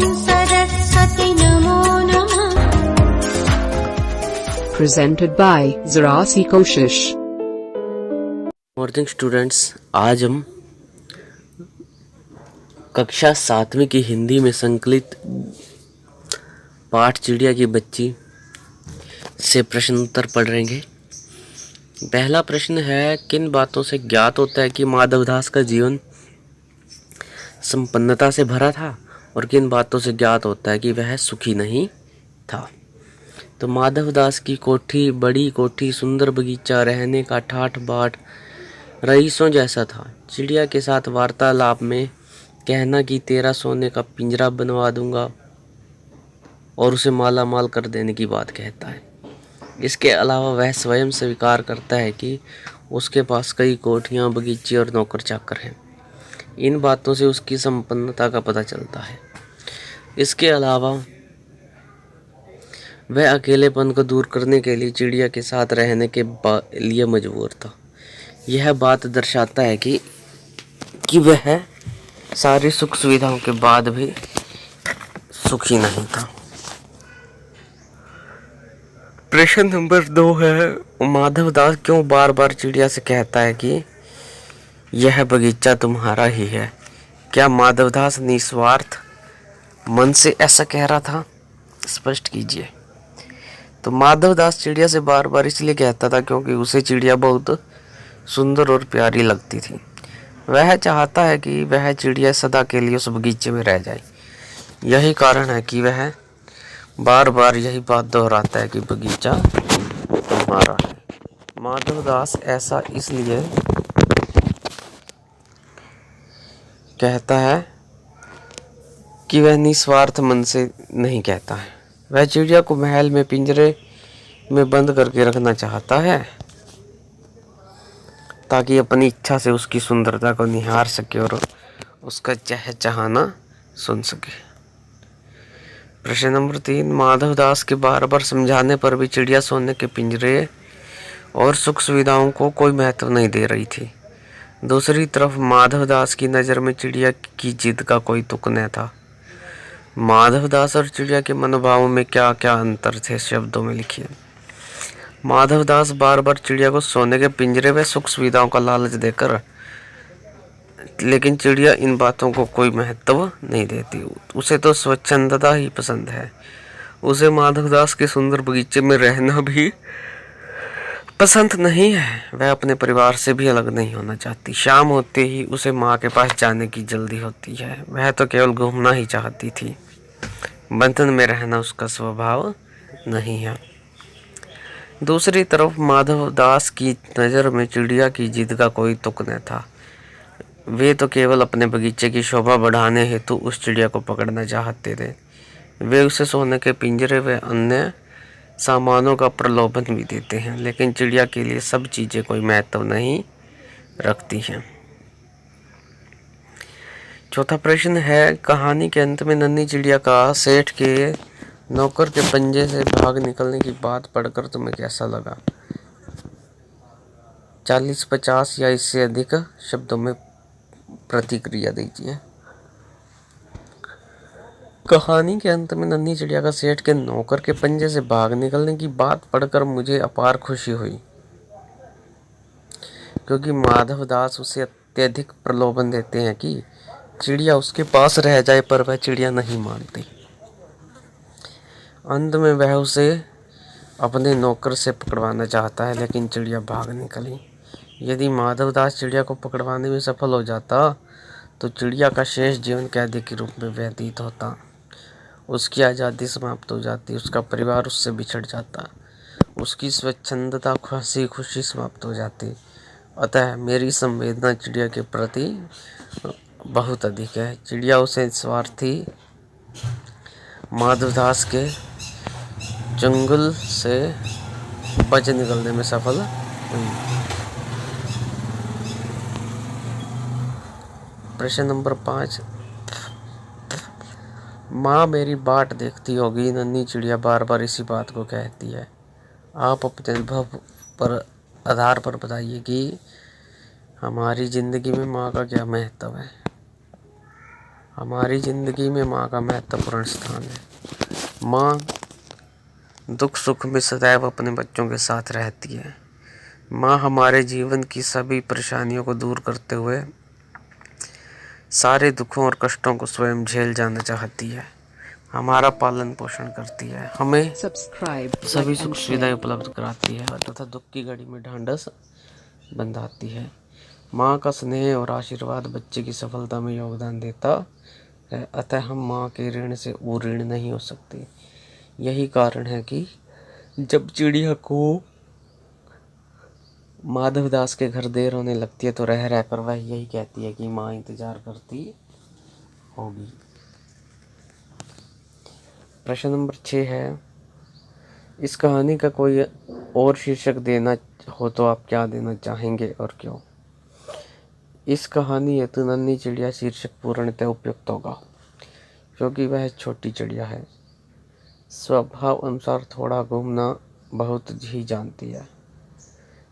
सरस्वती नमो नमः। Presented by Zarasi Koshish. Morning students, आज हम कक्षा 7वीं की हिंदी में संकलित पाठ चिड़िया की बच्ची से प्रश्न उत्तर पढ़ रहेंगे। पहला प्रश्न है, किन बातों से ज्ञात होता है कि माधवदास का जीवन संपन्नता से भरा था और किन बातों से ज्ञात होता है कि वह सुखी नहीं था। तो माधवदास की कोठी बड़ी कोठी, सुंदर बगीचा, रहने का ठाठ बाट रईसों जैसा था। चिड़िया के साथ वार्तालाप में कहना कि तेरा सोने का पिंजरा बनवा दूंगा और उसे माला माल कर देने की बात कहता है। इसके अलावा वह स्वयं स्वीकार करता है कि उसके पास कई कोठियाँ, बगीचे और नौकर चाकर हैं। इन बातों से उसकी संपन्नता का पता चलता है। इसके अलावा वह अकेलेपन को दूर करने के लिए चिड़िया के साथ रहने के लिए मजबूर था। यह बात दर्शाता है कि वह सारी सुख सुविधाओं के बाद भी सुखी नहीं था। प्रश्न नंबर 2 है, माधवदास क्यों बार बार चिड़िया से कहता है कि यह बगीचा तुम्हारा ही है? क्या माधवदास निस्वार्थ मन से ऐसा कह रहा था? स्पष्ट कीजिए। तो माधवदास चिड़िया से बार बार इसलिए कहता था क्योंकि उसे चिड़िया बहुत सुंदर और प्यारी लगती थी। वह चाहता है कि वह चिड़िया सदा के लिए उस बगीचे में रह जाए। यही कारण है कि वह बार बार यही बात दोहराता है कि बगीचा तुम्हारा है। माधवदास ऐसा इसलिए कहता है कि वह निस्वार्थ मन से नहीं कहता है। वह चिड़िया को महल में पिंजरे में बंद करके रखना चाहता है ताकि अपनी इच्छा से उसकी सुंदरता को निहार सके और उसका चहचहाना सुन सके। प्रश्न नंबर 3, माधवदास के बार बार समझाने पर भी चिड़िया सोने के पिंजरे और सुख सुविधाओं को कोई महत्व नहीं दे रही थी। दूसरी तरफ माधवदास की नज़र में चिड़िया की जिद का कोई तुक न था। माधवदास और चिड़िया के मनोभावों में क्या क्या अंतर थे, शब्दों में लिखिए। माधवदास बार बार चिड़िया को सोने के पिंजरे में सुख सुविधाओं का लालच देकर, लेकिन चिड़िया इन बातों को कोई महत्व नहीं देती। उसे तो स्वच्छंदता ही पसंद है। उसे माधवदास के सुंदर बगीचे में रहना भी पसंद नहीं है। वह अपने परिवार से भी अलग नहीं होना चाहती। शाम होते ही उसे माँ के पास जाने की जल्दी होती है। वह तो केवल घूमना ही चाहती थी। बंधन में रहना उसका स्वभाव नहीं है। दूसरी तरफ माधवदास की नज़र में चिड़िया की जिद का कोई तुक न था। वे तो केवल अपने बगीचे की शोभा बढ़ाने हेतु उस चिड़िया को पकड़ना चाहते थे। वे उसे सोने के पिंजरे व अन्य सामानों का प्रलोभन भी देते हैं, लेकिन चिड़िया के लिए सब चीज़ें कोई महत्व नहीं रखती हैं। चौथा प्रश्न है, कहानी के अंत में नन्ही चिड़िया का सेठ के नौकर के पंजे से भाग निकलने की बात पढ़कर तुम्हें कैसा लगा? 40, 50 या इससे अधिक शब्दों में प्रतिक्रिया दीजिए। कहानी के अंत में नन्ही चिड़िया का सेठ के नौकर के पंजे से भाग निकलने की बात पढ़कर मुझे अपार खुशी हुई, क्योंकि माधवदास उसे अत्यधिक प्रलोभन देते हैं कि चिड़िया उसके पास रह जाए, पर वह चिड़िया नहीं मानती। अंत में वह उसे अपने नौकर से पकड़वाना चाहता है, लेकिन चिड़िया भाग निकली। यदि माधवदास चिड़िया को पकड़वाने में सफल हो जाता तो चिड़िया का शेष जीवन कैदी के रूप में व्यतीत होता। उसकी आज़ादी समाप्त हो जाती, उसका परिवार उससे बिछड़ जाता, उसकी स्वच्छंदता हंसी खुशी समाप्त हो जाती। अतः मेरी संवेदना चिड़िया के प्रति बहुत अधिक है। चिड़िया उसे स्वार्थी माधवदास के चंगुल से बच निकलने में सफल हुई। प्रश्न नंबर 5, माँ मेरी बाट देखती होगी। नन्ही चिड़िया बार बार इसी बात को कहती है। आप अपने अनुभव पर आधार पर बताइए कि हमारी ज़िंदगी में माँ का क्या महत्व है। हमारी जिंदगी में माँ का महत्वपूर्ण स्थान है। माँ दुख सुख में सदैव अपने बच्चों के साथ रहती है। माँ हमारे जीवन की सभी परेशानियों को दूर करते हुए सारे दुखों और कष्टों को स्वयं झेल जाना चाहती है। हमारा पालन पोषण करती है, हमें Subscribe, सभी like सुख and सुविधाएं share. उपलब्ध कराती है तथा दुख की घड़ी में ढांढस बंधाती है। माँ का स्नेह और आशीर्वाद बच्चे की सफलता में योगदान देता है, अतः हम माँ के ऋण से ऋण नहीं हो सकते। यही कारण है कि जब चिड़िया को माधवदास के घर देर होने लगती है तो रह रह कर वह यही कहती है कि माँ इंतजार करती होगी। प्रश्न नंबर 6 है, इस कहानी का कोई और शीर्षक देना हो तो आप क्या देना चाहेंगे और क्यों? इस कहानी हेतु नन्ही चिड़िया शीर्षक पूर्णतः उपयुक्त होगा, क्योंकि वह छोटी चिड़िया है, स्वभाव अनुसार थोड़ा घूमना बहुत ही जानती है।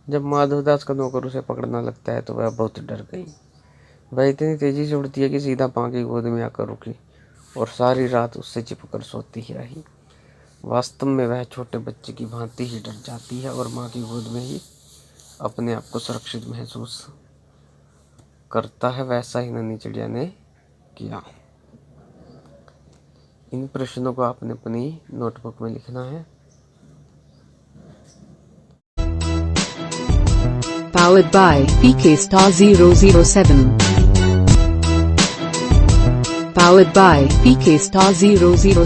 जब माधवदास का नौकर उसे पकड़ना लगता है तो वह बहुत डर गई। वह इतनी तेजी से उड़ती है कि सीधा माँ की गोद में आकर रुकी और सारी रात उससे चिपकर सोती ही रही। वास्तव में वह छोटे बच्चे की भांति ही डर जाती है और माँ की गोद में ही अपने आप को सुरक्षित महसूस करता है। वैसा ही नन्ही चिड़िया ने किया। इन प्रश्नों को आपने अपनी नोटबुक में लिखना है। Powered by PK Star 007. Powered by PK Star 007.